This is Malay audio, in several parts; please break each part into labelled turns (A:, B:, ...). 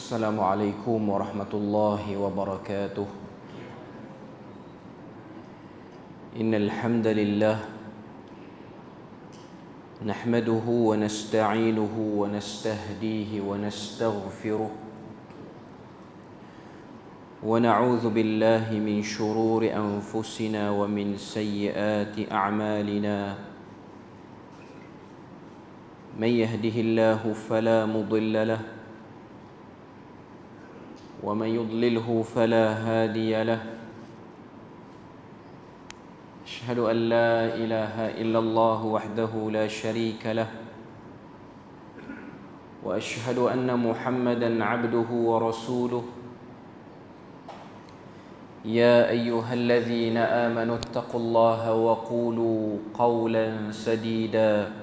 A: السلام عليكم ورحمة الله وبركاته. إن الحمد لله نحمده ونستعينه ونستهديه ونستغفره ونعوذ بالله من شرور أنفسنا ومن سيئات أعمالنا. من يهده الله فلا مضل له ومن يضلله فلا هادي له. أشهد أن لا إله إلا الله وحده لا شريك له وأشهد أن محمدا عبده ورسوله. يا أيها الذين آمنوا اتقوا الله وقولوا قولا سديدا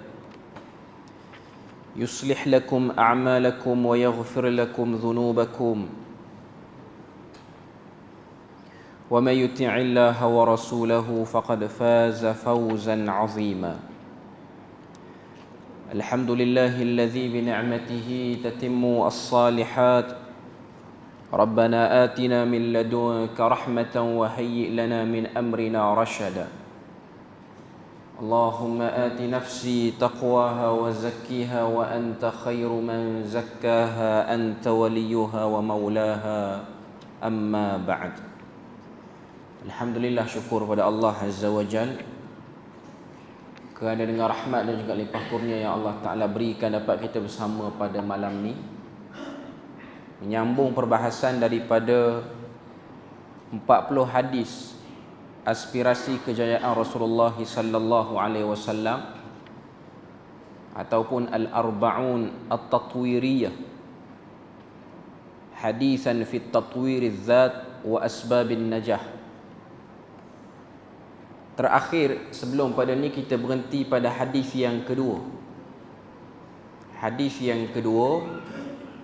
A: يصلح لكم أعمالكم ويغفر لكم ذنوبكم ومن يطع الله ورسوله فقد فاز فوزا عظيما. الحمد لله الذي بنعمته تتم الصالحات. ربنا آتنا من لدنك رحمة وهيئ لنا من أمرنا رشدا. اللهم آت نفسي تقواها وزكيها وأنت خير من زكاها أنت وليها ومولاها. أما بعد. Alhamdulillah, syukur pada Allah Azza wa Jal kerana dengan rahmat dan juga limpah kurnia yang Allah Ta'ala berikan dapat kita bersama pada malam ni menyambung perbahasan daripada 40 hadis aspirasi kejayaan Rasulullah sallallahu alaihi wasallam ataupun al-arba'un at-tatwiriyah, hadisan fi tatwiriz zat wa asbabin najah. Terakhir sebelum pada ni kita berhenti pada hadis yang kedua. Hadis yang kedua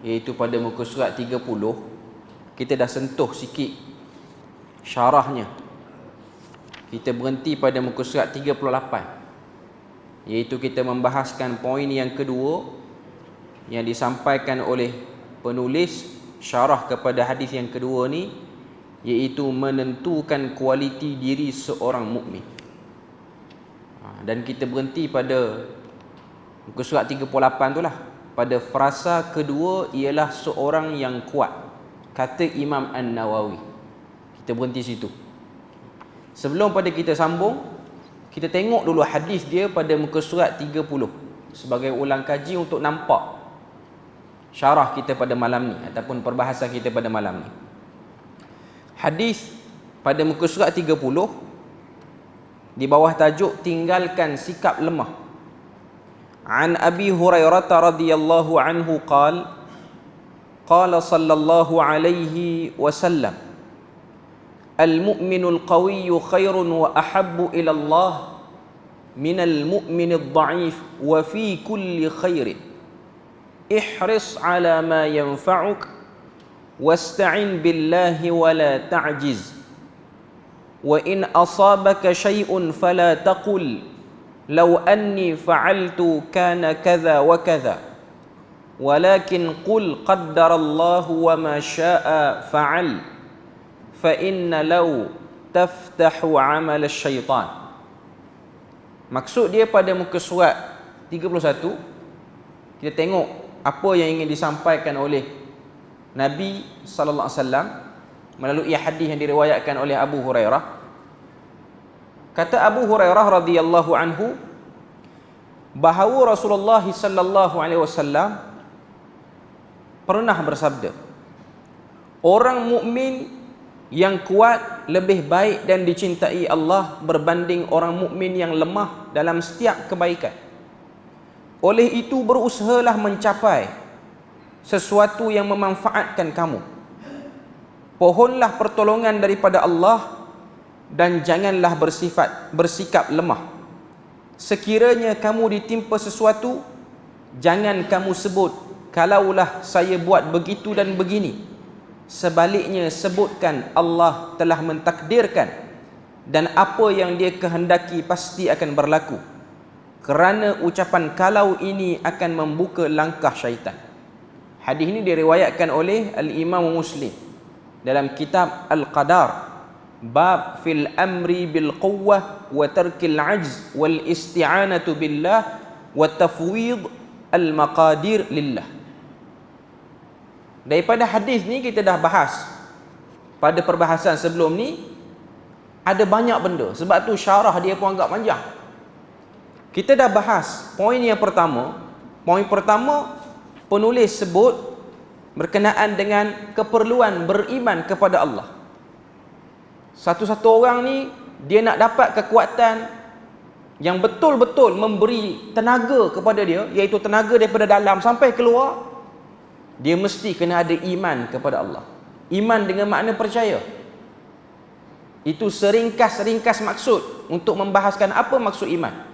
A: iaitu pada muka surat 30. Kita dah sentuh sikit syarahnya. Kita berhenti pada muka surat 38, iaitu kita membahaskan poin yang kedua yang disampaikan oleh penulis syarah kepada hadis yang kedua ni, iaitu menentukan kualiti diri seorang mukmin. Dan kita berhenti pada muka surat 38 tu lah, pada frasa kedua ialah seorang yang kuat, kata Imam An-Nawawi. Kita berhenti situ. Sebelum pada kita sambung, kita tengok dulu hadis dia pada muka surat 30 sebagai ulang kaji untuk nampak syarah kita pada malam ni ataupun perbahasan kita pada malam ni. Hadis pada muka surat 30 di bawah tajuk tinggalkan sikap lemah. An Abi Hurairah radhiyallahu anhu qala sallallahu alaihi wasallam al-mu'minul qawiyyu khairun wa ahabbu ila Allah minal mu'minid dha'if wa fi kulli khairin ihris ala ma yanfa'uk wasta'in billahi wa la ta'jiz wa in asabaka shay'un fala taqul law anni fa'altu kana kadha wa kadha walakin qul qaddarallahu wa ma syaa fa'al fa inna law taftahu 'amal asy-syaitan. Maksud dia pada muka surat 31, kita tengok apa yang ingin disampaikan oleh Nabi sallallahu alaihi wasallam melalui hadis yang diriwayatkan oleh Abu Hurairah. Kata Abu Hurairah radhiyallahu anhu bahawa Rasulullah sallallahu alaihi wasallam pernah bersabda, orang mukmin yang kuat lebih baik dan dicintai Allah berbanding orang mukmin yang lemah dalam setiap kebaikan. Oleh itu berusahalah mencapai sesuatu yang memanfaatkan kamu. Pohonlah pertolongan daripada Allah dan janganlah bersikap lemah. Sekiranya kamu ditimpa sesuatu, jangan kamu sebut kalaulah saya buat begitu dan begini. Sebaliknya sebutkan Allah telah mentakdirkan dan apa yang dia kehendaki pasti akan berlaku. Kerana ucapan kalau ini akan membuka langkah syaitan. Hadis ini diriwayatkan oleh Al-Imam Muslim dalam kitab Al-Qadar, bab fil amri bil quwwah wa tarkil ajz wal isti'anatu billah wa tafwid al maqadir lillah. Daripada hadis ni kita dah bahas pada perbahasan sebelum ni, ada banyak benda, sebab tu syarah dia pun agak panjang. Kita dah bahas poin yang pertama. Poin pertama, penulis sebut berkenaan dengan keperluan beriman kepada Allah. Satu-satu orang ni dia nak dapat kekuatan yang betul-betul memberi tenaga kepada dia, iaitu tenaga daripada dalam sampai keluar, dia mesti kena ada iman kepada Allah. Iman dengan makna percaya. Itu seringkas-ringkas maksud untuk membahaskan apa maksud iman.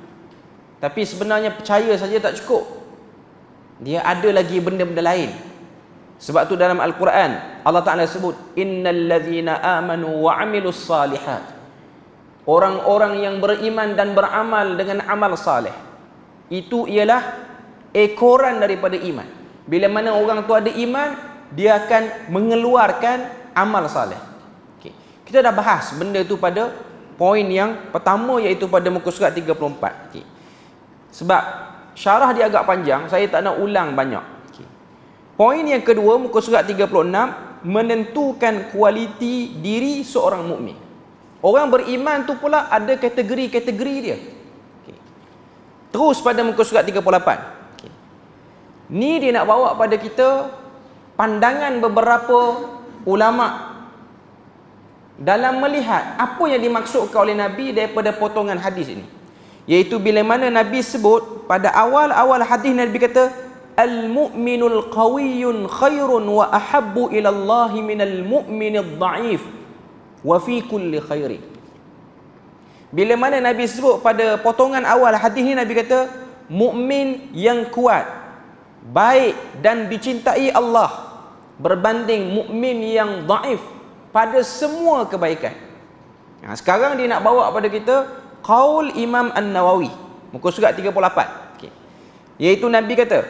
A: Tapi sebenarnya percaya saja tak cukup. Dia ada lagi benda-benda lain. Sebab tu dalam Al-Quran Allah Ta'ala sebut, innal ladzina amanu wa amilus salihat. Orang-orang yang beriman dan beramal dengan amal saleh, itu ialah ekoran daripada iman. Bila mana orang tu ada iman, dia akan mengeluarkan amal saleh. Okay. Kita dah bahas benda tu pada poin yang pertama, iaitu pada muka surat 34. Okay. Sebab syarah dia agak panjang, saya tak nak ulang banyak. Okay. Poin yang kedua, muka surat 36, menentukan kualiti diri seorang mukmin. Orang beriman tu pula ada kategori-kategori dia. Okay. Terus pada muka surat 38. Ni dia nak bawa pada kita pandangan beberapa ulama dalam melihat apa yang dimaksudkan oleh Nabi daripada potongan hadis ini. Iaitu bila mana Nabi sebut pada awal-awal hadis, Nabi kata al-mu'minul qawiyyun khairun wa ahabbu ila Allah minal mu'minid dha'if wa fi kulli khairin. Bila mana Nabi sebut pada potongan awal hadis ini, Nabi kata mukmin yang kuat, baik dan dicintai Allah berbanding mukmin yang dhaif pada semua kebaikan. Sekarang dia nak bawa pada kita qaul Imam An-Nawawi, muka surat 38. Okay. Iaitu Nabi kata,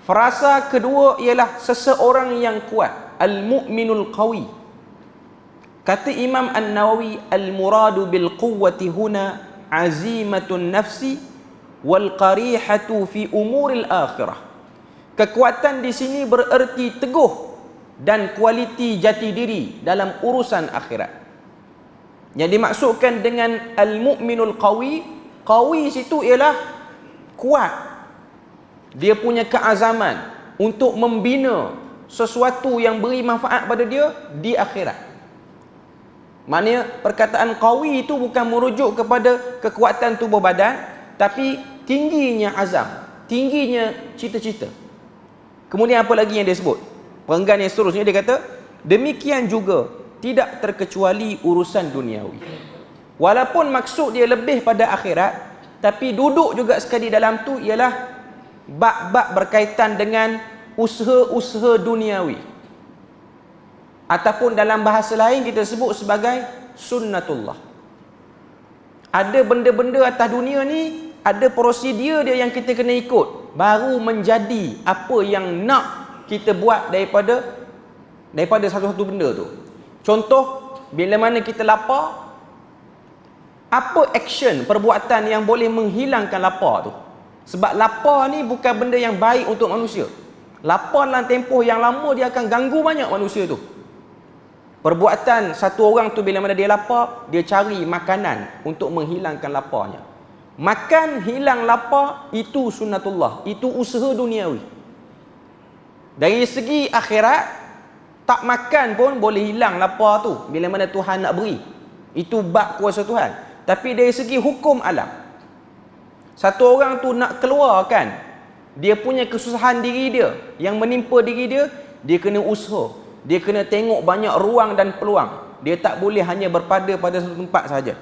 A: frasa kedua ialah seseorang yang kuat, al-mu'minul qawi. Kata Imam An-Nawawi, al-muradu bil quwwati huna azimatun nafsi wal qarihatu fi umuril akhirah. Kekuatan di sini bererti teguh dan kualiti jati diri dalam urusan akhirat. Yang dimaksudkan dengan al-mu'minul qawi, qawi situ ialah kuat. Dia punya keazaman untuk membina sesuatu yang beri manfaat pada dia di akhirat. Maknanya perkataan qawi itu bukan merujuk kepada kekuatan tubuh badan, tapi tingginya azam, tingginya cita-cita. Kemudian apa lagi yang dia sebut? Perenggan yang seterusnya dia kata, demikian juga tidak terkecuali urusan duniawi. Walaupun maksud dia lebih pada akhirat, tapi duduk juga sekali dalam tu ialah bab-bab berkaitan dengan usaha-usaha duniawi. Ataupun dalam bahasa lain kita sebut sebagai sunnatullah. Ada benda-benda atas dunia ni, ada prosedur dia yang kita kena ikut, baru menjadi apa yang nak kita buat daripada satu-satu benda tu. Contoh, bila mana kita lapar, apa action, perbuatan yang boleh menghilangkan lapar tu? Sebab lapar ni bukan benda yang baik untuk manusia. Lapar dalam tempoh yang lama dia akan ganggu banyak manusia tu. Perbuatan satu orang tu bila mana dia lapar, dia cari makanan untuk menghilangkan laparnya. Makan hilang lapar, itu sunnatullah, itu usaha duniawi. Dari segi akhirat, tak makan pun boleh hilang lapar tu bila mana Tuhan nak beri. Itu bab kuasa Tuhan. Tapi dari segi hukum alam, satu orang tu nak keluarkan dia punya kesusahan diri dia yang menimpa diri dia, dia kena usaha. Dia kena tengok banyak ruang dan peluang. Dia tak boleh hanya berpada pada satu tempat saja.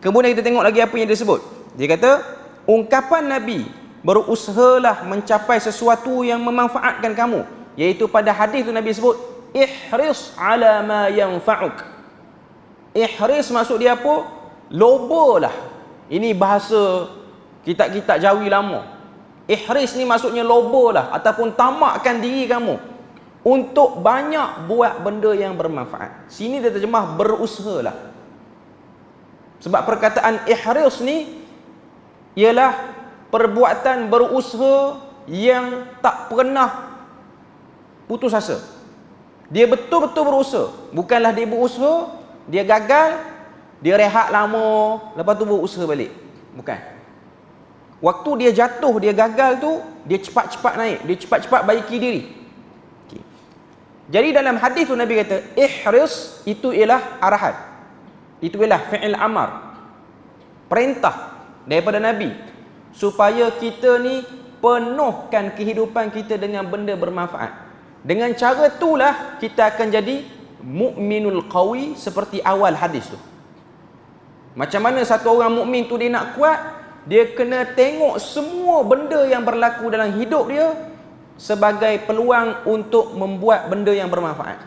A: Kemudian kita tengok lagi apa yang dia sebut. Dia kata, ungkapan Nabi, berusahalah mencapai sesuatu yang memanfaatkan kamu. Iaitu pada hadis tu Nabi sebut, ihris ala ma yanfa'uk. Ihris maksud dia apa? Lobalah. Ini bahasa kitab-kitab Jawi lama. Ihris ni maksudnya lobalah ataupun tamakkan diri kamu untuk banyak buat benda yang bermanfaat. Sini dia terjemah berusahalah. Sebab perkataan ihris ni ialah perbuatan berusaha yang tak pernah putus asa. Dia betul-betul berusaha. Bukanlah dia berusaha, dia gagal, dia rehat lama, lepas tu berusaha balik. Bukan. Waktu dia jatuh, dia gagal tu, dia cepat-cepat naik, dia cepat-cepat baiki diri. Okay. Jadi dalam hadis tu Nabi kata, ihris itu ialah arahan. Itu ialah fi'il amar. Perintah daripada Nabi supaya kita ni penuhkan kehidupan kita dengan benda bermanfaat. Dengan cara itulah kita akan jadi mukminul qawi seperti awal hadis tu. Macam mana satu orang mukmin tu dia nak kuat? Dia kena tengok semua benda yang berlaku dalam hidup dia sebagai peluang untuk membuat benda yang bermanfaat.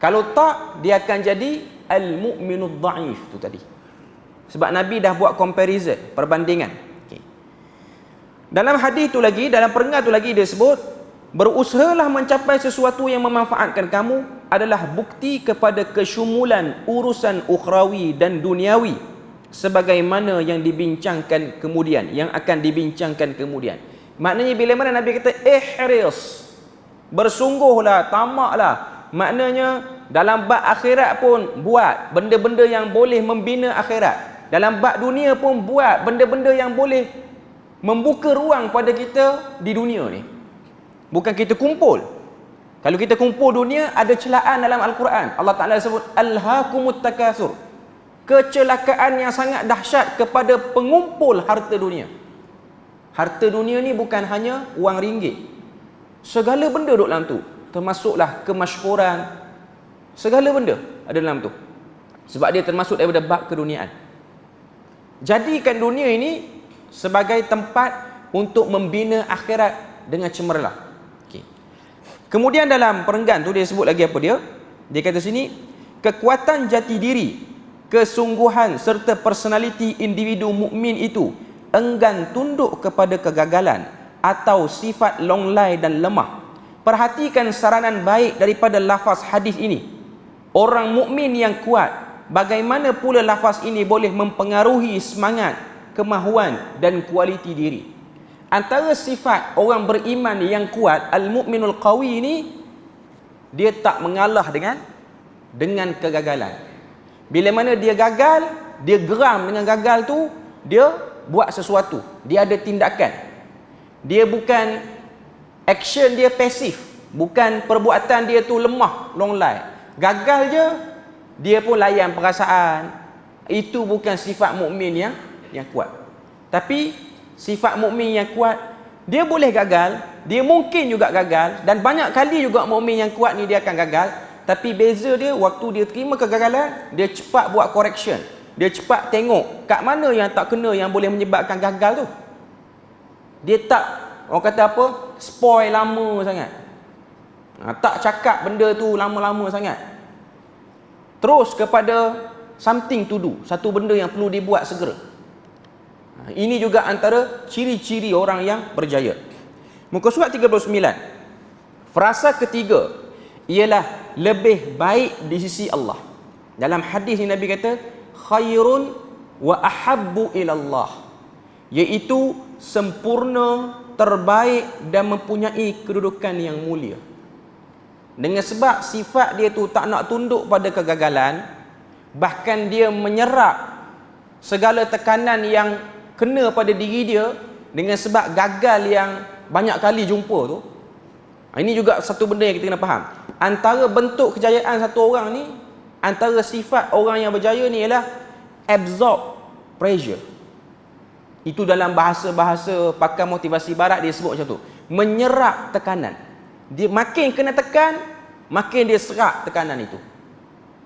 A: Kalau tak, dia akan jadi al-mu'minud dha'if tu tadi. Sebab Nabi dah buat comparison, perbandingan. Okay. Dalam hadis tu lagi, dalam perenggan tu lagi dia sebut, berusahalah mencapai sesuatu yang memanfaatkan kamu adalah bukti kepada kesyumulan urusan ukhrawi dan duniawi sebagaimana yang dibincangkan kemudian, yang akan dibincangkan kemudian. Maknanya bila mana Nabi kata ihris, bersungguhlah, tamaklah, maknanya dalam bab akhirat pun buat benda-benda yang boleh membina akhirat, dalam bab dunia pun buat benda-benda yang boleh membuka ruang pada kita di dunia ni. Bukan kita kumpul. Kalau kita kumpul dunia, ada celaan dalam Al-Quran. Allah Ta'ala sebut alhaakumut takatsur, kecelakaan yang sangat dahsyat kepada pengumpul harta dunia. Harta dunia ni bukan hanya wang ringgit. Segala benda duduk dalam tu. Termasuklah kemasyhuran. Segala benda ada dalam tu. Sebab dia termasuk daripada bab keduniaan. Jadikan dunia ini sebagai tempat untuk membina akhirat dengan cemerlang. Okay. Kemudian dalam perenggan tu dia sebut lagi apa dia? Dia kata sini, kekuatan jati diri, kesungguhan serta personaliti individu mukmin itu enggan tunduk kepada kegagalan atau sifat longlai dan lemah. Perhatikan saranan baik daripada lafaz hadis ini. Orang mukmin yang kuat, bagaimana pula lafaz ini boleh mempengaruhi semangat, kemahuan dan kualiti diri. Antara sifat orang beriman yang kuat, al-mu'minul qawi ini, dia tak mengalah dengan kegagalan. Bila mana dia gagal, dia geram dengan gagal tu, dia buat sesuatu, dia ada tindakan. Dia bukan action dia pasif, bukan perbuatan dia tu lemah, longlai. Gagal je, dia pun layan perasaan. Itu bukan sifat mukmin yang kuat. Tapi sifat mukmin yang kuat, dia boleh gagal, dia mungkin juga gagal, dan banyak kali juga mukmin yang kuat ni dia akan gagal. Tapi beza dia, waktu dia terima kegagalan, dia cepat buat correction. Dia cepat tengok kat mana yang tak kena, yang boleh menyebabkan gagal tu. Dia tak, orang kata apa, spoil lama sangat. Tak cakap benda tu lama-lama sangat. Terus kepada something to do, satu benda yang perlu dibuat segera. Ini juga antara ciri-ciri orang yang berjaya. Muka surat 39. Frasa ketiga ialah lebih baik di sisi Allah. Dalam hadis ni Nabi kata khairun wa ahabbu ilallah, iaitu sempurna, terbaik dan mempunyai kedudukan yang mulia. Dengan sebab sifat dia tu tak nak tunduk pada kegagalan, bahkan dia menyerap segala tekanan yang kena pada diri dia dengan sebab gagal yang banyak kali jumpa tu. Ini juga satu benda yang kita kena faham. Antara bentuk kejayaan satu orang ni, antara sifat orang yang berjaya ni ialah absorb pressure. Itu dalam bahasa-bahasa pakar motivasi barat dia sebut macam tu, menyerap tekanan. Dia makin kena tekan, makin dia serap tekanan itu.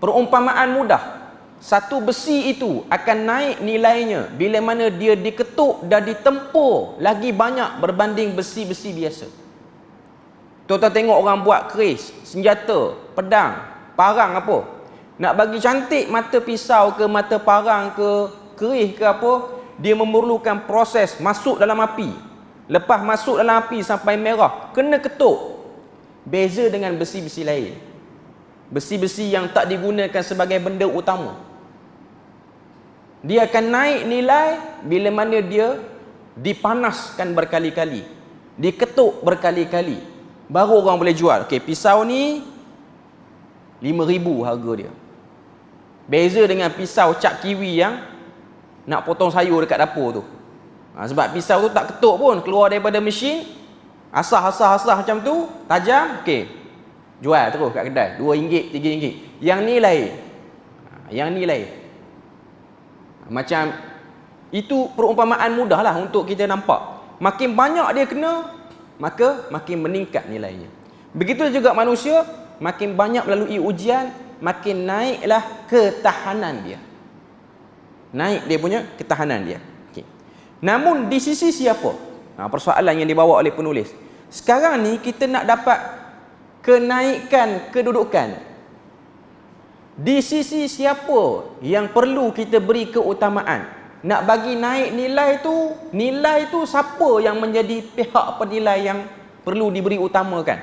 A: Perumpamaan mudah, satu besi itu akan naik nilainya bila mana dia diketuk dan ditempur lagi banyak berbanding besi-besi biasa. Tuan-tuan tengok orang buat keris, senjata, pedang, parang apa, nak bagi cantik mata pisau ke mata parang ke keris ke apa, dia memerlukan proses masuk dalam api, Lepas masuk dalam api sampai merah, kena ketuk. Beza dengan besi-besi lain. Besi-besi yang tak digunakan sebagai benda utama. Dia akan naik nilai bila mana dia dipanaskan berkali-kali, diketuk berkali-kali, baru orang boleh jual. Okey, pisau ni 5,000 harga dia. Beza dengan pisau cap kiwi yang nak potong sayur dekat dapur tu. Sebab pisau tu tak ketuk pun, keluar daripada mesin, asah macam tu, tajam, okey. Jual terus kat kedai, RM2, RM3. Yang ni lain. Yang ni lain. Macam itu perumpamaan mudah lah untuk kita nampak. Makin banyak dia kena, maka makin meningkat nilainya. Begitu juga manusia, makin banyak melalui ujian, makin naiklah ketahanan dia. Naik dia punya ketahanan dia. Okay. Namun di sisi siapa? Persoalan yang dibawa oleh penulis. Sekarang ni kita nak dapat kenaikan kedudukan. Di sisi siapa yang perlu kita beri keutamaan? Nak bagi naik nilai tu siapa yang menjadi pihak penilai yang perlu diberi utamakan?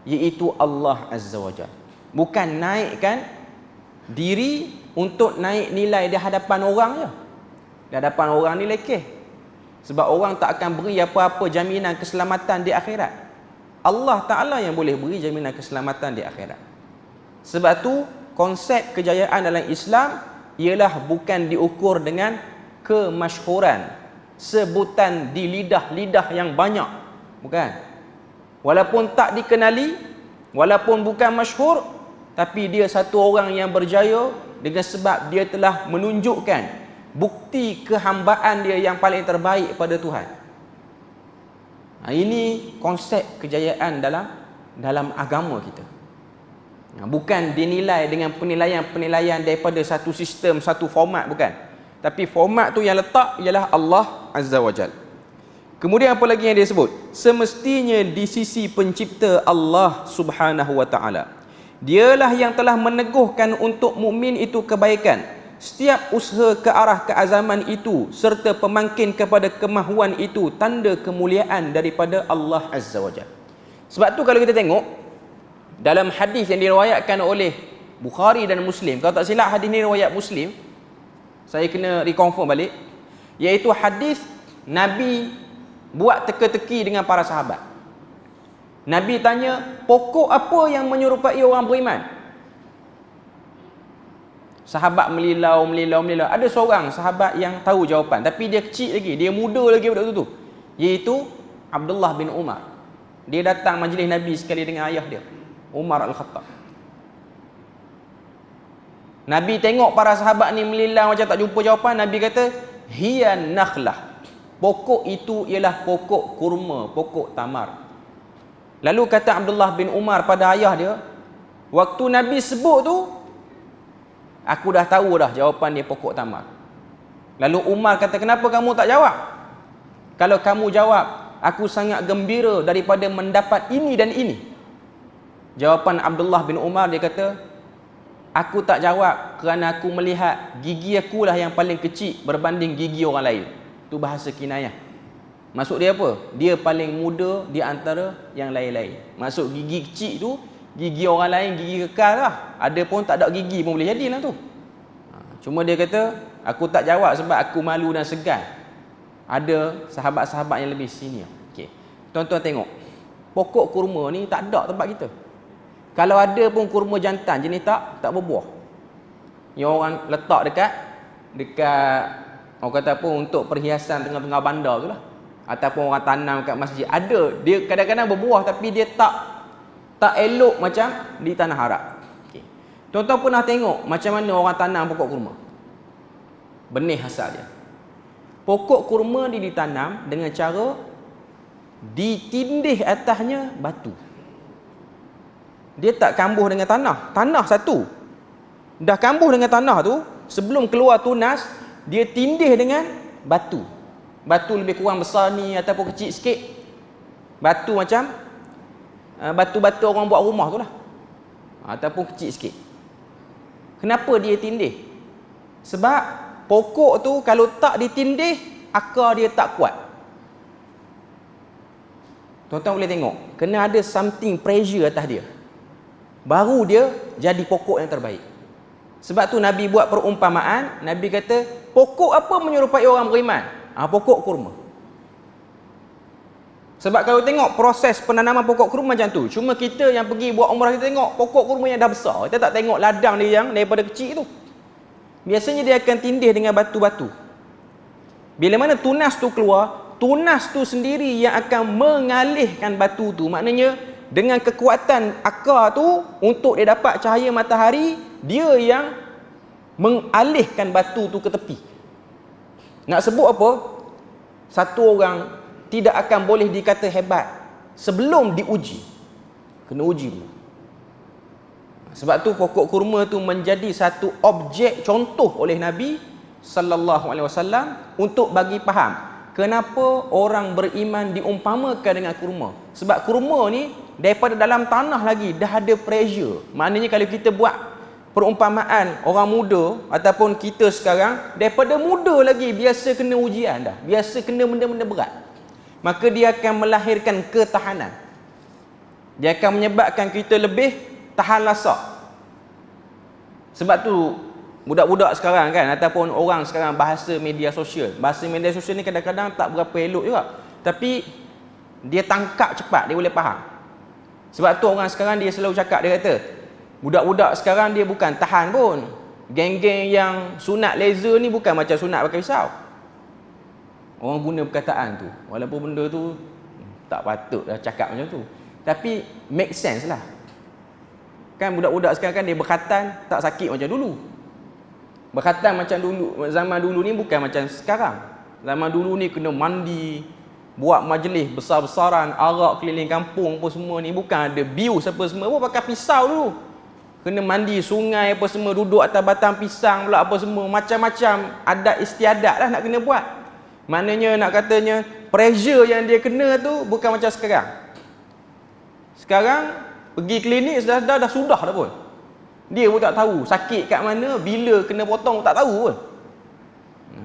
A: Iaitu Allah Azza wa Jalla. Bukan naikkan diri untuk naik nilai di hadapan orang je. Di hadapan orang ni lekeh. Sebab orang tak akan beri apa-apa jaminan keselamatan di akhirat. Allah Ta'ala yang boleh beri jaminan keselamatan di akhirat. Sebab tu konsep kejayaan dalam Islam ialah bukan diukur dengan kemasyhuran, sebutan di lidah-lidah yang banyak. Bukan. Walaupun tak dikenali, walaupun bukan masyhur, tapi dia satu orang yang berjaya dengan sebab dia telah menunjukkan bukti kehambaan dia yang paling terbaik pada Tuhan. Ini konsep kejayaan dalam agama kita. Bukan dinilai dengan penilaian daripada satu sistem, satu format, bukan. Tapi format tu yang letak ialah Allah Azza wa Jalla. Kemudian apa lagi yang dia sebut? Semestinya di sisi pencipta Allah Subhanahu wa Ta'ala, dialah yang telah meneguhkan untuk mukmin itu kebaikan, setiap usaha ke arah keazaman itu serta pemangkin kepada kemahuan itu tanda kemuliaan daripada Allah Azza wa Jalla. Sebab tu kalau kita tengok dalam hadis yang diriwayatkan oleh Bukhari dan Muslim, kalau tak silap hadis ni riwayat Muslim, saya kena reconfirm balik, iaitu hadis Nabi buat teka-teki dengan para sahabat. Nabi tanya, pokok apa yang menyerupai orang beriman? Sahabat melilau. Ada seorang sahabat yang tahu jawapan, tapi dia kecil lagi, dia muda lagi pada waktu tu, iaitu Abdullah bin Umar. Dia datang majlis Nabi sekali dengan ayah dia, Umar Al-Khattab. Nabi tengok para sahabat ni melilau macam tak jumpa jawapan. Nabi kata, hiya nakhlah. Pokok itu ialah pokok kurma, pokok tamar. Lalu kata Abdullah bin Umar pada ayah dia, waktu Nabi sebut tu, aku dah tahu dah jawapan dia pokok tamar. Lalu Umar kata, kenapa kamu tak jawab? Kalau kamu jawab, aku sangat gembira daripada mendapat ini dan ini. Jawapan Abdullah bin Umar, dia kata, aku tak jawab kerana aku melihat gigi akulah yang paling kecil berbanding gigi orang lain. Itu bahasa kinayah. Maksud dia apa? Dia paling muda di antara yang lain-lain. Maksud gigi kecil tu, gigi orang lain gigi kekal lah. Ada pun tak ada gigi pun boleh jadi lah tu. Cuma dia kata, aku tak jawab sebab aku malu dan segan. Ada sahabat-sahabat yang lebih senior. Okay. Tuan-tuan tengok, pokok kurma ni tak ada tempat kita. Kalau ada pun kurma jantan jenis tak berbuah. Yang orang letak dekat orang kata apa, untuk perhiasan tengah-tengah bandar tu lah, ataupun orang tanam kat masjid. Ada, dia kadang-kadang berbuah tapi dia tak elok macam di tanah Arab. Okay. Tuan-tuan pernah tengok macam mana orang tanam pokok kurma? Benih asal dia. Pokok kurma dia ditanam dengan cara ditindih atasnya batu. Dia tak kambuh dengan tanah satu. Dah kambuh dengan tanah tu, sebelum keluar tunas, dia tindih dengan batu. Batu lebih kurang besar ni ataupun kecil sikit. Batu macam batu-batu orang buat rumah tu lah, ataupun kecil sikit. Kenapa dia tindih? Sebab pokok tu kalau tak ditindih, akar dia tak kuat. Tuan-tuan boleh tengok, kena ada something pressure atas dia, baru dia jadi pokok yang terbaik. Sebab tu Nabi buat perumpamaan. Nabi kata, pokok apa menyerupai orang beriman? Pokok kurma. Sebab kalau tengok proses penanaman pokok kurma macam tu, cuma kita yang pergi buat umrah, kita tengok pokok kurma yang dah besar, kita tak tengok ladang dia yang daripada kecil tu. Biasanya dia akan tindih dengan batu-batu. Bila mana tunas tu keluar, tunas tu sendiri yang akan mengalihkan batu tu. Maknanya dengan kekuatan akar tu, untuk dia dapat cahaya matahari, dia yang mengalihkan batu tu ke tepi. Nak sebut apa? Satu orang tidak akan boleh dikata hebat sebelum diuji. Kena uji dulu. Sebab tu pokok kurma tu menjadi satu objek contoh oleh Nabi sallallahu alaihi wasallam untuk bagi faham kenapa orang beriman diumpamakan dengan kurma. Sebab kurma ni daripada dalam tanah lagi dah ada pressure. Maknanya kalau kita buat perumpamaan orang muda ataupun kita sekarang, daripada muda lagi biasa kena ujian dah, biasa kena benda-benda berat, maka dia akan melahirkan ketahanan. Dia akan menyebabkan kita lebih tahan lasak. Sebab tu budak-budak sekarang kan, ataupun orang sekarang bahasa media sosial ni kadang-kadang tak berapa elok juga, tapi dia tangkap cepat, dia boleh faham. Sebab tu orang sekarang dia selalu cakap, dia kata budak-budak sekarang dia bukan tahan pun. Geng-geng yang sunat laser ni bukan macam sunat pakai pisau. Orang guna perkataan tu, walaupun benda tu tak patut dah cakap macam tu, tapi make sense lah. Kan budak-budak sekarang kan dia berkhatan tak sakit macam dulu. Berkhatan macam dulu, zaman dulu ni bukan macam sekarang. Zaman dulu ni kena mandi, buat majlis besar-besaran, arak keliling kampung apa semua ni, bukan ada bius apa semua, pun pakai pisau dulu. Kena mandi sungai apa semua, duduk atas batang pisang pula apa semua, macam-macam adat istiadat lah nak kena buat. Maknanya nak katanya pressure yang dia kena tu bukan macam sekarang. Sekarang pergi klinik dah sudah dah pun. Dia pun tak tahu sakit kat mana, bila kena potong tak tahu pun.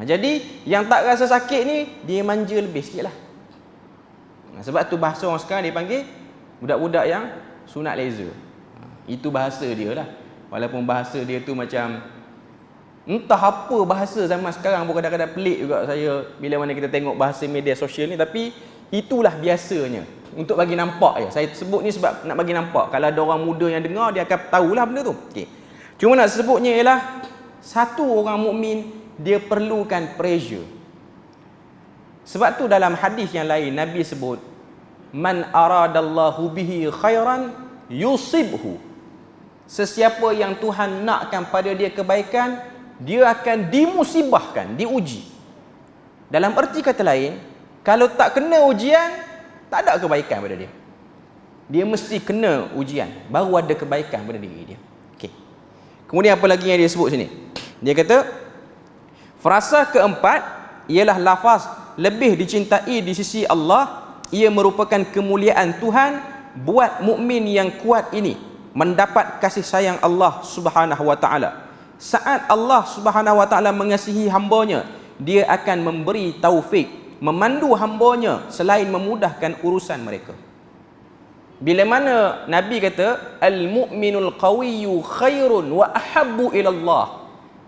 A: Jadi yang tak rasa sakit ni dia manja lebih sikit lah. Sebab tu bahasa orang sekarang dia panggil budak-budak yang sunat laser. Itu bahasa dia lah. Walaupun bahasa dia tu macam entah apa bahasa zaman sekarang pun kadang-kadang pelik juga saya bila mana kita tengok bahasa media sosial ni, tapi itulah biasanya. Untuk bagi nampak je. Saya sebut ni sebab nak bagi nampak. Kalau ada orang muda yang dengar, dia akan tahulah benda tu. Okay. Cuma nak sebutnya ialah satu orang mukmin dia perlukan pressure. Sebab tu dalam hadis yang lain Nabi sebut, man aradallahu bihi khairan yusibhu. Sesiapa yang Tuhan nakkan pada dia kebaikan, dia akan dimusibahkan, diuji. Dalam erti kata lain, kalau tak kena ujian, tak ada kebaikan pada dia. Dia mesti kena ujian, baru ada kebaikan pada diri dia. Okay. Kemudian apa lagi yang dia sebut sini? Dia kata, frasa keempat ialah lafaz lebih dicintai di sisi Allah. Ia merupakan kemuliaan Tuhan buat mukmin yang kuat ini mendapat kasih sayang Allah Subhanahu wa taala. Saat Allah Subhanahu wa taala mengasihi hamba-Nya, dia akan memberi taufik, memandu hamba-Nya selain memudahkan urusan mereka. Bila mana Nabi kata al-mu'minul qawiyyu khairun wa ahabbu ila Allah.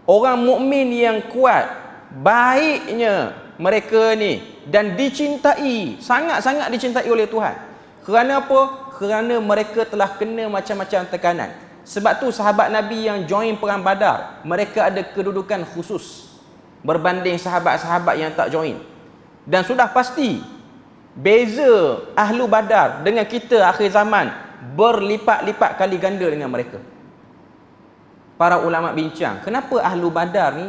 A: Orang mukmin yang kuat, baiknya mereka ni dan dicintai, sangat-sangat dicintai oleh Tuhan. Kerana apa? Kerana mereka telah kena macam-macam tekanan. Sebab tu sahabat Nabi yang join perang Badar, mereka ada kedudukan khusus berbanding sahabat-sahabat yang tak join. Dan sudah pasti beza ahlu Badar dengan kita akhir zaman berlipat-lipat kali ganda dengan mereka. Para ulama bincang, kenapa ahlu Badar ni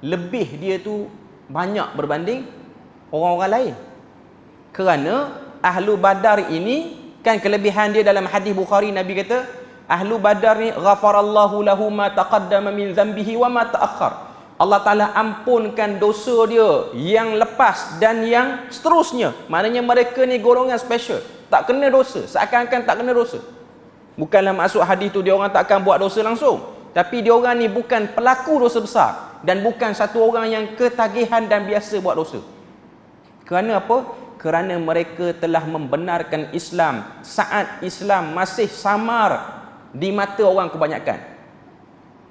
A: lebih dia tu banyak berbanding orang-orang lain? Kerana ahlu Badar ini kan kelebihan dia dalam hadis Bukhari, Nabi kata ahlu Badar ni ghafarallahu lahu ma taqaddama min dhanbihi wa ma ta'akhkhar. Allah Ta'ala ampunkan dosa dia yang lepas dan yang seterusnya. Maknanya mereka ni golongan special, tak kena dosa, seakan-akan tak kena dosa. Bukanlah maksud hadis tu dia orang tak akan buat dosa langsung, tapi dia orang ni bukan pelaku dosa besar dan bukan satu orang yang ketagihan dan biasa buat dosa. Kerana apa? kerana mereka telah membenarkan Islam saat Islam masih samar di mata orang kebanyakan.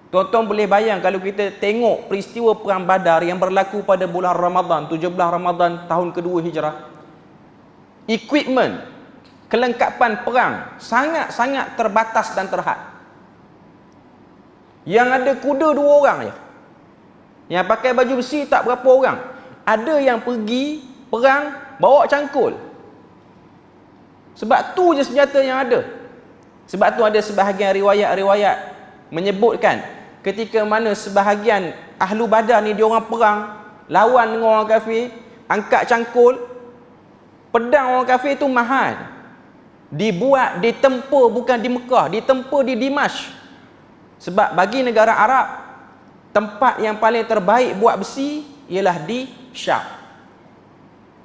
A: Tuan-tuan boleh bayang kalau kita tengok peristiwa Perang Badar yang berlaku pada bulan Ramadan, 17 Ramadan tahun kedua Hijrah. Equipment, kelengkapan perang sangat-sangat terbatas dan terhad. Yang ada kuda 2 orang je. Yang pakai baju besi tak berapa orang. Ada yang pergi perang bawa cangkul. Sebab tu je senjata yang ada. Sebab tu ada sebahagian riwayat-riwayat menyebutkan ketika mana sebahagian ahlu Badar ni dia orang perang lawan dengan orang kafir, angkat cangkul. Pedang orang kafir tu mahal. Dibuat, ditempur bukan di Mekah, ditempur di Dimash. Sebab bagi negara Arab, tempat yang paling terbaik buat besi ialah di Syam.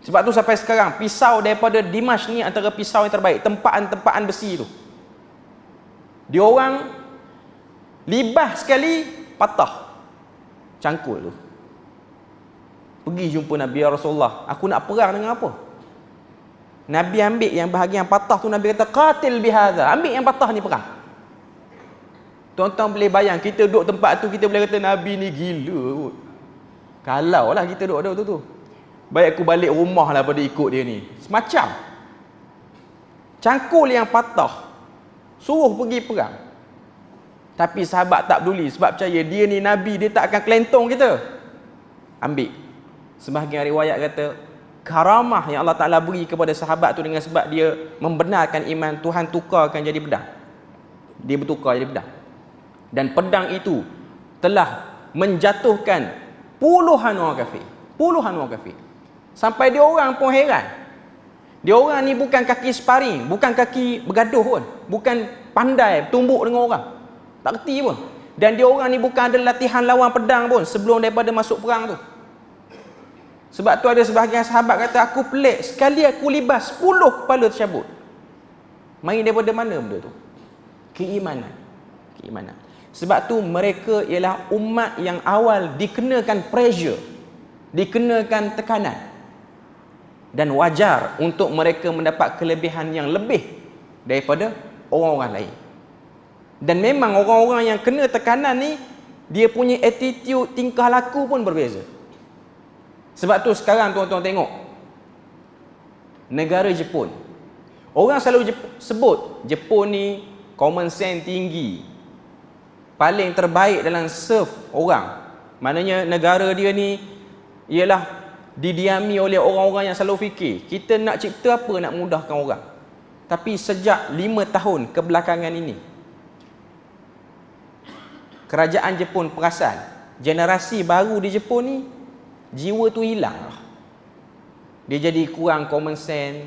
A: Sebab tu sampai sekarang pisau daripada Dimash ni antara pisau yang terbaik, tempaan-tempaan besi tu. Dia orang libah sekali patah cangkul tu. Pergi jumpa Nabi, ya Rasulullah, aku nak perang dengan apa? Nabi ambil yang bahagian patah tu, Nabi kata qatil bihadza, ambil yang patah ni perang. Tuan-tuan boleh bayang kita duduk tempat tu, kita boleh kata Nabi ni gila kot. Kalau lah kita duduk tu. Baik aku balik rumah lah pada ikut dia ni. Semacam cangkul yang patah suruh pergi perang. Tapi sahabat tak peduli sebab percaya dia ni Nabi, dia tak akan kelentong kita. Ambil. Sebahagian riwayat kata karamah yang Allah Ta'ala beri kepada sahabat tu dengan sebab dia membenarkan iman, Tuhan tukarkan jadi pedang. Dia bertukar jadi pedang. Dan pedang itu telah menjatuhkan puluhan orang kafir. Puluhan orang kafir. Sampai dia orang pun heran. Dia orang ni bukan kaki sparring, bukan kaki bergaduh pun, bukan pandai tumbuk dengan orang. Tak reti pun. Dan dia orang ni bukan ada latihan lawan pedang pun sebelum daripada masuk perang tu. Sebab tu ada sebahagian sahabat kata, aku pelik sekali aku libas 10 kepala tercabut. Main daripada mana benda tu? Keimanan. Keimanan. Sebab tu mereka ialah umat yang awal dikenakan pressure, dikenakan tekanan. Dan wajar untuk mereka mendapat kelebihan yang lebih daripada orang-orang lain. Dan memang orang-orang yang kena tekanan ni, dia punya attitude, tingkah laku pun berbeza. Sebab tu sekarang tuan-tuan tengok negara Jepun. Orang selalu sebut Jepun ni common sense tinggi, paling terbaik dalam serve orang. Maknanya negara dia ni ialah didiami oleh orang-orang yang selalu fikir kita nak cipta apa, nak mudahkan orang. Tapi sejak 5 tahun kebelakangan ini, kerajaan Jepun perasan generasi baru di Jepun ni jiwa tu hilang. Dia jadi kurang common sense,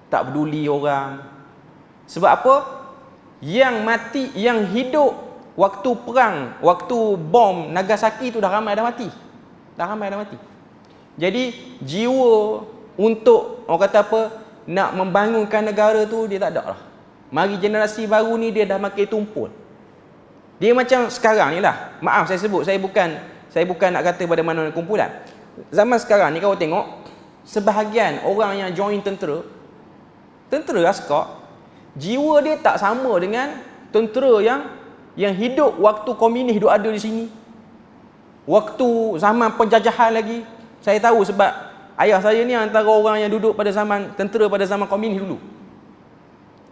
A: tak peduli orang. Sebab apa? Yang mati, yang hidup waktu perang, waktu bom Nagasaki tu dah ramai dah mati. Dah ramai dah mati. Jadi jiwa untuk orang kata apa, nak membangunkan negara tu dia tak ada lah. Mari generasi baru ni dia dah makin tumpul. Dia macam sekarang ni lah. Maaf saya sebut, saya bukan nak kata pada mana kumpulan. Zaman sekarang ni kau tengok sebahagian orang yang join tentera askar, jiwa dia tak sama dengan tentera yang hidup waktu komunis duk ada di sini. Waktu zaman penjajahan lagi. Saya tahu sebab ayah saya ni antara orang yang duduk pada zaman tentera pada zaman komunis dulu.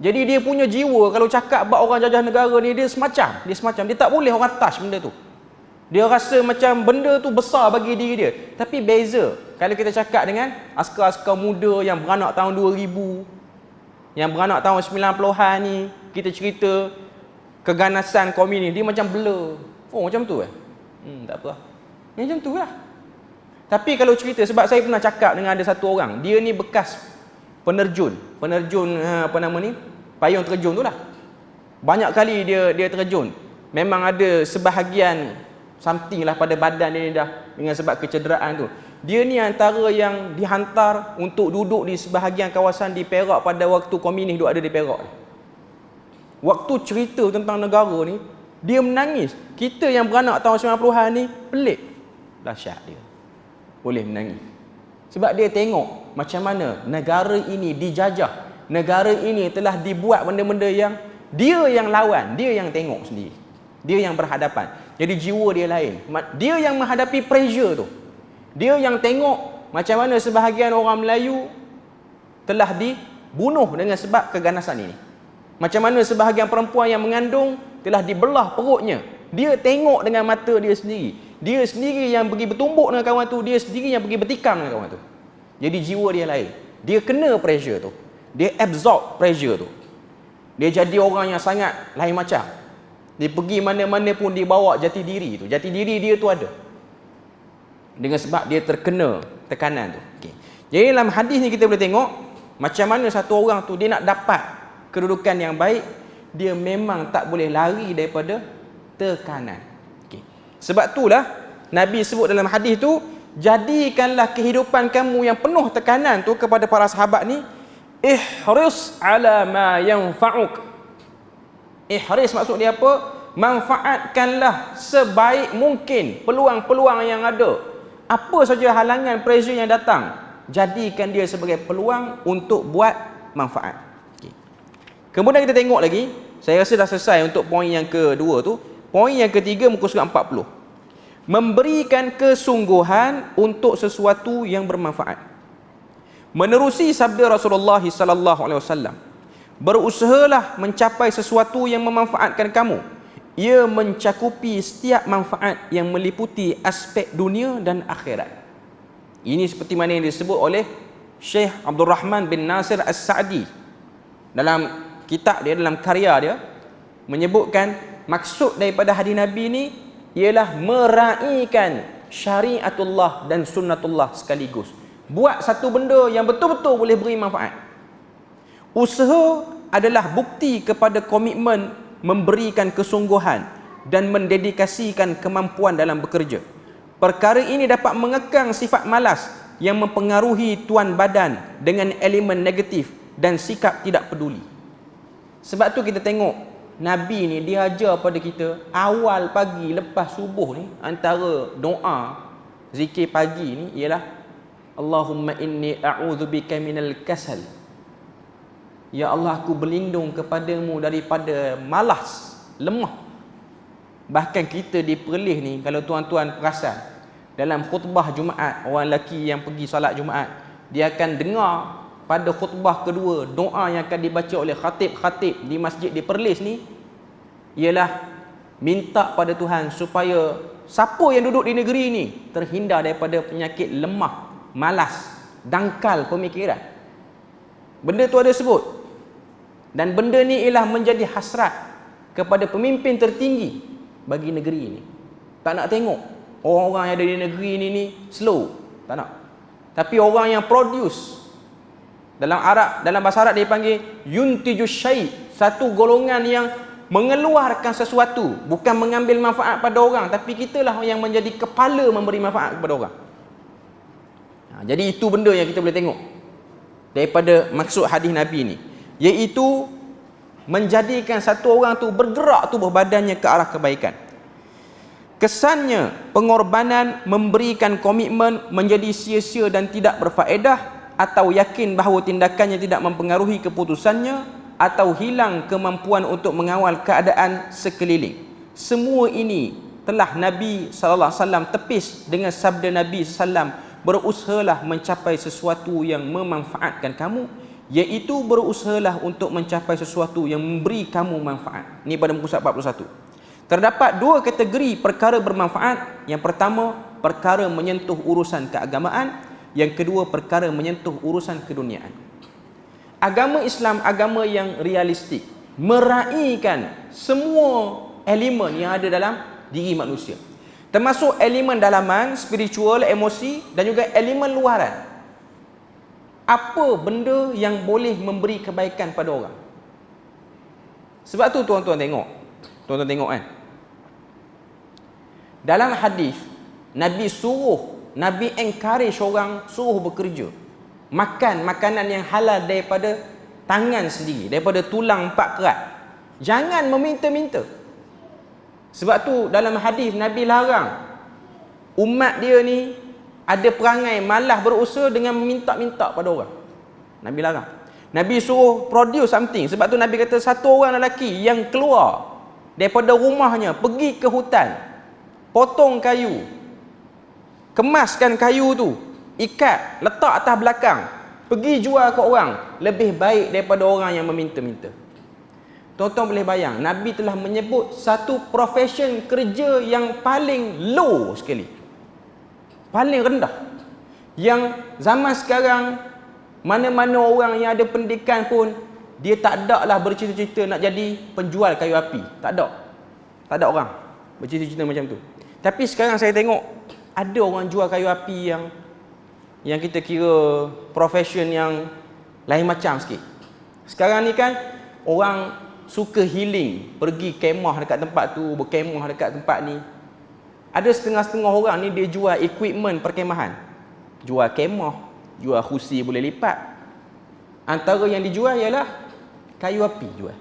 A: Jadi dia punya jiwa kalau cakap bab orang jajah negara ni dia semacam dia tak boleh orang touch benda tu. Dia rasa macam benda tu besar bagi diri dia. Tapi beza kalau kita cakap dengan askar-askar muda yang beranak tahun 2000, yang beranak tahun 90-an ni, kita cerita keganasan komunis, dia macam blur. Oh macam tu tak apa. Macam tu lah. Tapi kalau cerita, sebab saya pernah cakap dengan ada satu orang, dia ni bekas penerjun payung terjun tu lah. Banyak kali dia terjun. Memang ada sebahagian something lah pada badan dia ni dah dengan sebab kecederaan tu. Dia ni antara yang dihantar untuk duduk di sebahagian kawasan di Perak pada waktu komunis duk ada di Perak. Waktu cerita tentang negara ni, dia menangis. Kita yang beranak tahun 90-an ni pelik. Dahsyat dia. Boleh menangis. Sebab dia tengok macam mana negara ini dijajah, negara ini telah dibuat benda-benda yang dia yang lawan, dia yang tengok sendiri, dia yang berhadapan. Jadi jiwa dia lain. Dia yang menghadapi pressure tu. Dia yang tengok macam mana sebahagian orang Melayu telah dibunuh dengan sebab keganasan ini. Macam mana sebahagian perempuan yang mengandung telah dibelah perutnya. Dia tengok dengan mata dia sendiri. Dia sendiri yang pergi bertumbuk dengan kawan tu, dia sendiri yang pergi bertikam dengan kawan tu. Jadi jiwa dia lain. Dia kena pressure tu. Dia absorb pressure tu. Dia jadi orang yang sangat lain macam. Dia pergi mana-mana pun dia bawa jati diri tu. Jati diri dia tu ada. Dengan sebab dia terkena tekanan tu. Okay. Jadi dalam hadis ni kita boleh tengok macam mana satu orang tu dia nak dapat kedudukan yang baik, dia memang tak boleh lari daripada tekanan. Okay. Sebab itulah Nabi sebut dalam hadis tu, jadikanlah kehidupan kamu yang penuh tekanan tu kepada para sahabat ni, ihris ala ma yanfa'uk. Ihris maksud dia apa? Manfaatkanlah sebaik mungkin peluang-peluang yang ada. Apa saja halangan, pressure yang datang, jadikan dia sebagai peluang untuk buat manfaat. Okay. Kemudian kita tengok lagi, saya rasa dah selesai untuk poin yang kedua tu. Poin yang ketiga muka surat 40. Memberikan kesungguhan untuk sesuatu yang bermanfaat. Menerusi sabda Rasulullah sallallahu alaihi wasallam, berusahalah mencapai sesuatu yang memanfaatkan kamu. Ia mencakupi setiap manfaat yang meliputi aspek dunia dan akhirat. Ini seperti mana yang disebut oleh Syekh Abdul Rahman bin Nasir As-Sa'di dalam kitab dia, dalam karya dia, menyebutkan maksud daripada hadis Nabi ni ialah meraihkan syariatullah dan sunnatullah sekaligus. Buat satu benda yang betul-betul boleh beri manfaat. Usaha adalah bukti kepada komitmen memberikan kesungguhan dan mendedikasikan kemampuan dalam bekerja. Perkara ini dapat mengekang sifat malas yang mempengaruhi tuan badan dengan elemen negatif dan sikap tidak peduli. Sebab tu kita tengok Nabi ni dia ajar pada kita awal pagi lepas subuh ni, antara doa zikir pagi ni ialah Allahumma inni a'udzubika minal kasal. Ya Allah, aku berlindung kepadamu daripada malas, lemah. Bahkan kita di Perlis ni, kalau tuan-tuan perasan, dalam khutbah Jumaat, orang lelaki yang pergi salat Jumaat, dia akan dengar pada khutbah kedua, doa yang akan dibaca oleh khatib-khatib di masjid di Perlis ni, ialah minta pada Tuhan supaya siapa yang duduk di negeri ni terhindar daripada penyakit lemah, malas, dangkal pemikiran. Benda tu ada sebut. Dan benda ni ialah menjadi hasrat kepada pemimpin tertinggi bagi negeri ini. Tak nak tengok orang-orang yang ada di negeri ini ni slow, tak nak. Tapi orang yang produce, dalam bahasa Arab dia panggil yuntijus syai', satu golongan yang mengeluarkan sesuatu, bukan mengambil manfaat pada orang, tapi kitalah yang menjadi kepala memberi manfaat kepada orang. Jadi itu benda yang kita boleh tengok daripada maksud hadis Nabi ni, iaitu menjadikan satu orang tu bergerak tubuh badannya ke arah kebaikan. Kesannya pengorbanan memberikan komitmen menjadi sia-sia dan tidak berfaedah, atau yakin bahawa tindakannya tidak mempengaruhi keputusannya, atau hilang kemampuan untuk mengawal keadaan sekeliling. Semua ini telah Nabi SAW tepis dengan sabda Nabi SAW, berusahalah mencapai sesuatu yang memanfaatkan kamu, iaitu berusahalah untuk mencapai sesuatu yang memberi kamu manfaat. Ini pada muka surat 41. Terdapat dua kategori perkara bermanfaat. Yang pertama, perkara menyentuh urusan keagamaan. Yang kedua, perkara menyentuh urusan keduniaan. Agama Islam agama yang realistik, meraihkan semua elemen yang ada dalam diri manusia, termasuk elemen dalaman, spiritual, emosi, dan juga elemen luaran. Apa benda yang boleh memberi kebaikan pada orang? Sebab tu tuan-tuan tengok kan, dalam hadis Nabi encourage orang, suruh bekerja, makan makanan yang halal daripada tangan sendiri, daripada tulang 4 kerat. Jangan meminta-minta. Sebab tu dalam hadis Nabi larang umat dia ni ada perangai malas berusaha dengan meminta-minta pada orang. Nabi larang. Nabi suruh produce something. Sebab tu Nabi kata satu orang lelaki yang keluar daripada rumahnya, pergi ke hutan, potong kayu, kemaskan kayu tu, ikat, letak atas belakang, pergi jual ke orang, lebih baik daripada orang yang meminta-minta. Tuan-tuan boleh bayang, Nabi telah menyebut satu profession kerja yang paling low sekali, paling rendah, yang zaman sekarang mana-mana orang yang ada pendidikan pun dia tak ada lah bercita-cita nak jadi penjual kayu api. Tak ada orang bercita-cita macam tu. Tapi sekarang saya tengok ada orang jual kayu api yang kita kira profession yang lain macam sikit. Sekarang ni kan orang suka healing, pergi kemah dekat tempat tu, berkemah dekat tempat ni. Ada setengah-setengah orang ni dia jual equipment perkemahan. Jual kemah, jual kerusi boleh lipat. Antara yang dijual ialah kayu api jual.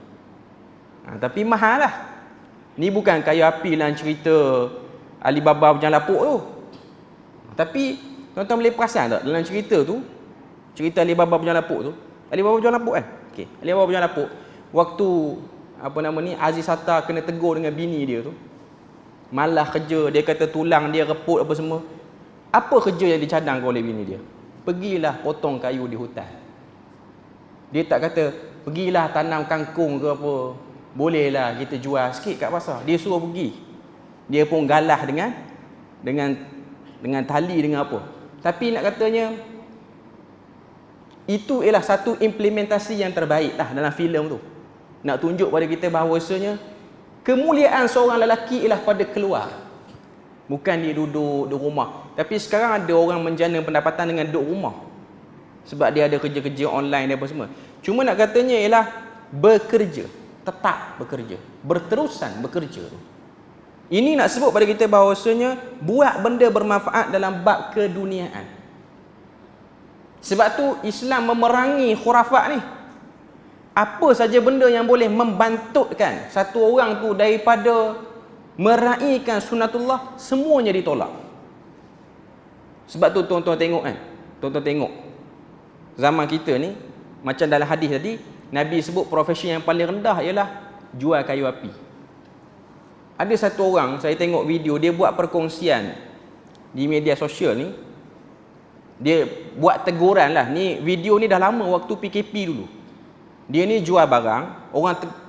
A: Tapi mahal lah. Ni bukan kayu api dalam cerita Alibaba Bujang Lapuk tu. Tapi tuan-tuan boleh perasan tak dalam cerita tu, cerita Alibaba Bujang Lapuk tu, Alibaba Bujang Lapuk kan? Okey, Alibaba Bujang Lapuk, waktu Aziz Hatta kena tegur dengan bini dia tu, malah kerja, dia kata tulang dia reput apa semua. Apa kerja yang dicadangkan oleh bini dia? Pergilah potong kayu di hutan. Dia tak kata pergilah tanam kangkung ke apa, bolehlah kita jual sikit kat pasar. Dia suruh pergi. Dia pun galah dengan tali, dengan apa. Tapi nak katanya itu ialah satu implementasi yang terbaik lah dalam filem tu. Nak tunjuk pada kita bahawasanya kemuliaan seorang lelaki ialah pada keluar, bukan dia duduk di rumah. Tapi sekarang ada orang menjana pendapatan dengan duduk rumah sebab dia ada kerja-kerja online dan apa semua. Cuma nak katanya ialah bekerja, tetap bekerja, berterusan bekerja. Ini nak sebut pada kita bahawasanya buat benda bermanfaat dalam bab keduniaan. Sebab tu Islam memerangi khurafat ni. Apa saja benda yang boleh membantutkan satu orang tu daripada meraihkan sunatullah, semuanya ditolak. Sebab tu tuan-tuan tengok kan, tuan-tuan tengok zaman kita ni, macam dalam hadis tadi, Nabi sebut profesi yang paling rendah ialah jual kayu api. Ada satu orang, saya tengok video, dia buat perkongsian di media sosial ni. Dia buat teguran lah. Ni video ni dah lama waktu PKP dulu. Dia ni jual barang,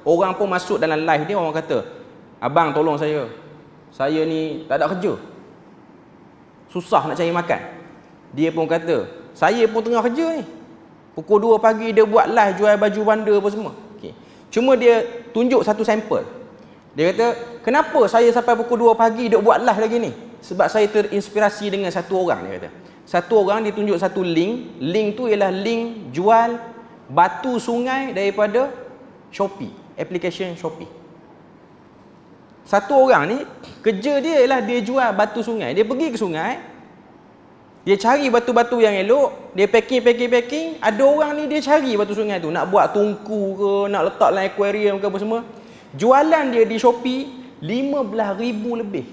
A: orang pun masuk dalam live dia, orang kata, "Abang tolong saya ni tak ada kerja, susah nak cari makan." Dia pun kata, "Saya pun tengah kerja ni, pukul 2 pagi dia buat live jual baju banda apa semua." Okay. Cuma dia tunjuk satu sampel. Dia kata, "Kenapa saya sampai pukul 2 pagi duk buat live lagi ni? Sebab saya terinspirasi dengan satu orang." Dia kata, satu orang dia tunjuk satu link tu ialah link jual batu sungai daripada Shopee, application Shopee. Satu orang ni kerja dia ialah dia jual batu sungai. Dia pergi ke sungai, dia cari batu-batu yang elok, dia packing. Ada orang ni dia cari batu sungai tu, nak buat tungku ke, nak letak dalam aquarium ke apa semua. Jualan dia di Shopee 15,000 lebih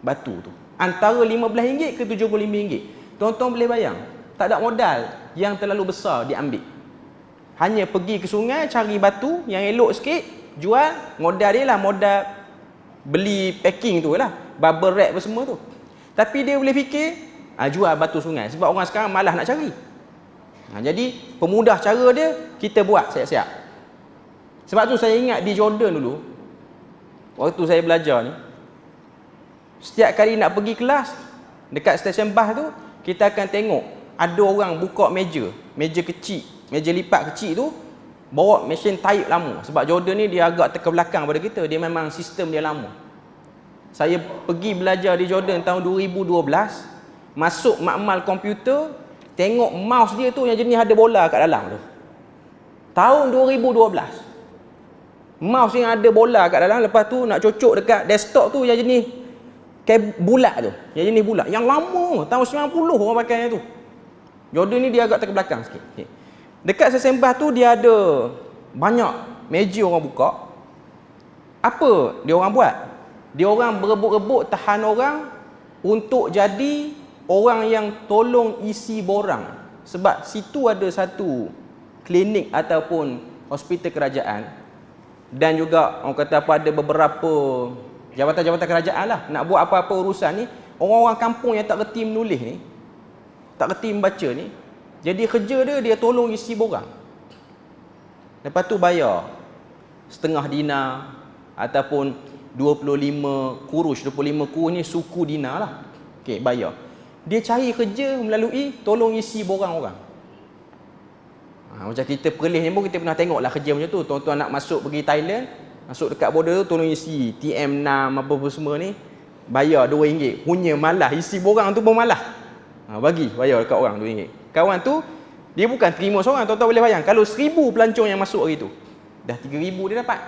A: batu tu. Antara RM15 ke RM75. Tuan-tuan boleh bayang, tak ada modal yang terlalu besar diambil. Hanya pergi ke sungai, cari batu yang elok sikit, jual. Modal dia lah modal beli packing tu lah, bubble wrap apa semua tu. Tapi dia boleh fikir, jual batu sungai. Sebab orang sekarang malas nak cari. Jadi pemudah cara dia, kita buat siap-siap. Sebab tu saya ingat di Jordan dulu, waktu saya belajar ni, setiap kali nak pergi kelas, dekat stesen bas tu, kita akan tengok ada orang buka meja kecil, meja lipat kecil tu, bawa mesin taip lama. Sebab Jordan ni dia agak terbelakang pada kita, dia memang sistem dia lama. Saya pergi belajar di Jordan tahun 2012, masuk makmal komputer, tengok mouse dia tu yang jenis ada bola kat dalam tu. Tahun 2012. Mouse yang ada bola kat dalam, lepas tu nak cocok dekat desktop tu yang jenis bulat tu, yang jenis bulat, yang lama, tahun 90 orang pakainya tu. Jordan ni dia agak terbelakang sikit. Okay. Dekat sesembah tu dia ada banyak meja orang buka. Apa dia orang buat? Dia orang berebut-rebut tahan orang untuk jadi orang yang tolong isi borang. Sebab situ ada satu klinik ataupun hospital kerajaan, dan juga orang kata apa, ada beberapa jabatan-jabatan kerajaan lah, nak buat apa-apa urusan ni, orang-orang kampung yang tak reti menulis ni, tak reti membaca ni, jadi kerja dia tolong isi borang. Lepas tu bayar setengah dinar ataupun 25 kurus. 25 kurus ni suku dinar lah. Okey, bayar. Dia cari kerja melalui tolong isi borang orang. Macam kita Perlis ni pun kita pernah tengok lah kerja macam tu. Tuan-tuan nak masuk pergi Thailand, masuk dekat border tu, tolong isi TM6 apa-apa semua ni, bayar RM2. Punya malah, isi borang tu pun malah. Bagi, bayar dekat orang RM2. Kawan tu, dia bukan terima seorang. Tuan-tuan boleh bayang, kalau 1,000 pelancong yang masuk hari tu, dah 3,000 dia dapat.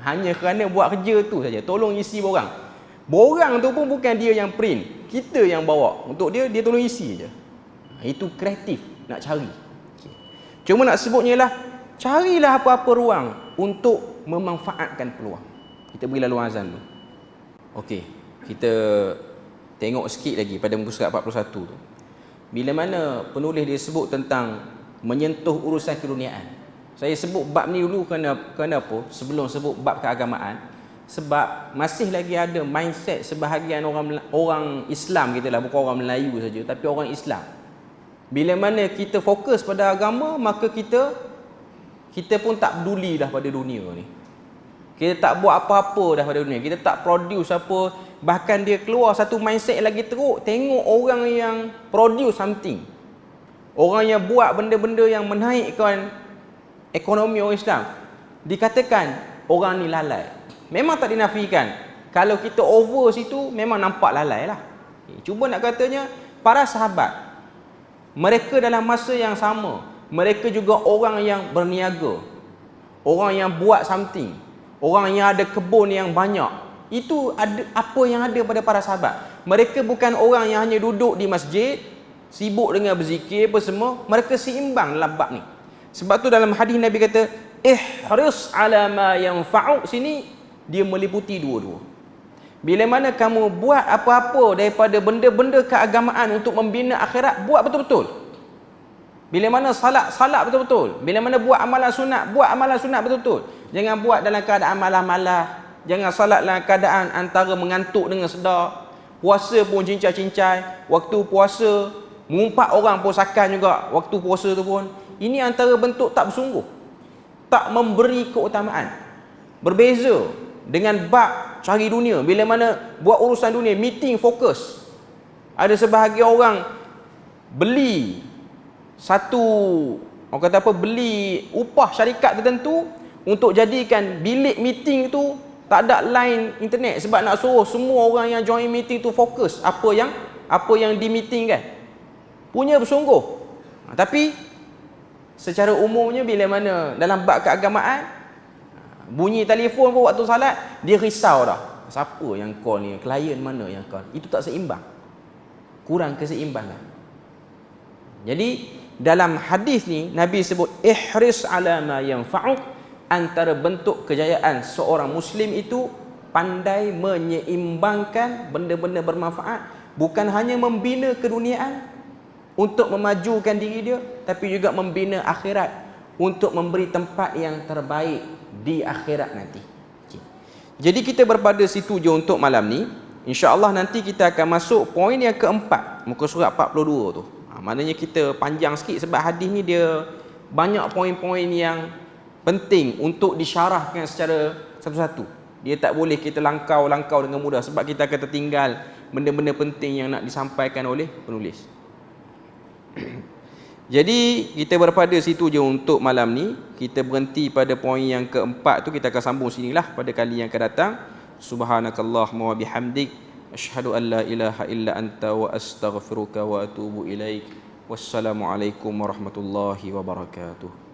A: Hanya kerana buat kerja tu saja, tolong isi borang. Borang tu pun bukan dia yang print, kita yang bawa untuk dia, dia tolong isi je. Itu kreatif nak cari. Cuma nak sebutnya lah, carilah apa-apa ruang untuk memanfaatkan peluang. Kita beri laluan azan tu. Okey, kita tengok sikit lagi pada muka surat 41 tu. Bila mana penulis dia sebut tentang menyentuh urusan keduniaan. Saya sebut bab ni dulu kerana apa? Sebelum sebut bab keagamaan. Sebab masih lagi ada mindset sebahagian orang Islam kita lah, bukan orang Melayu saja, tapi orang Islam. Bila mana kita fokus pada agama, maka kita pun tak peduli dah pada dunia ni. Kita tak buat apa-apa dah pada dunia. Kita tak produce apa. Bahkan dia keluar satu mindset lagi teruk. Tengok orang yang produce something, orang yang buat benda-benda yang menaikkan ekonomi orang Islam, dikatakan orang ni lalai. Memang tak dinafikan, kalau kita over situ memang nampak lalai lah. Cuba nak katanya, para sahabat, mereka dalam masa yang sama, mereka juga orang yang berniaga, orang yang buat something, orang yang ada kebun yang banyak. Itu ada apa yang ada pada para sahabat. Mereka bukan orang yang hanya duduk di masjid, sibuk dengan berzikir apa semua. Mereka seimbang dalam bab ni. Sebab tu dalam hadis Nabi kata, ihris ala ma yanfa'u, sini dia meliputi dua-dua. Bila mana kamu buat apa-apa daripada benda-benda keagamaan untuk membina akhirat, buat betul-betul. Bila mana salat betul-betul. Bila mana buat amalan sunat betul-betul. Jangan buat dalam keadaan malah-malah. Jangan salat dalam keadaan antara mengantuk dengan sedar. Puasa pun cincai-cincai. Waktu puasa, mengumpat orang pun sakan juga waktu puasa tu pun. Ini antara bentuk tak bersungguh, tak memberi keutamaan. Berbeza dengan bab cari dunia. Bila mana buat urusan dunia, meeting fokus. Ada sebahagian orang beli satu, orang kata apa, beli upah syarikat tertentu untuk jadikan bilik meeting tu tak ada line internet, sebab nak suruh semua orang yang join meeting tu fokus apa yang di meeting kan. Punya bersungguh. Tapi secara umumnya bila mana dalam bab keagamaan, bunyi telefon pun waktu salat, dia risau dah. Siapa yang call ni? Klien mana yang call? Itu tak seimbang. Kurang keseimbangan. Jadi dalam hadis ni Nabi sebut ihris ala ma yanfa'uk. Antara bentuk kejayaan seorang Muslim itu pandai menyeimbangkan benda-benda bermanfaat. Bukan hanya membina keduniaan untuk memajukan diri dia, tapi juga membina akhirat untuk memberi tempat yang terbaik di akhirat nanti. Okay. Jadi kita berpada situ je untuk malam ni. InsyaAllah nanti kita akan masuk poin yang keempat, muka surat 42 tu. Maknanya kita panjang sikit sebab hadis ni dia banyak poin-poin yang penting untuk disyarahkan secara satu-satu. Dia tak boleh kita langkau dengan mudah sebab kita akan tertinggal benda-benda penting yang nak disampaikan oleh penulis. Jadi kita berpada situ je untuk malam ni. Kita berhenti pada poin yang keempat tu. Kita akan sambung sinilah pada kali yang akan datang. Subhanakallahumma wa bihamdik, asyhadu an la ilaha illa anta wa astaghfiruka wa atubu ilaik. Wassalamualaikum warahmatullahi wabarakatuh.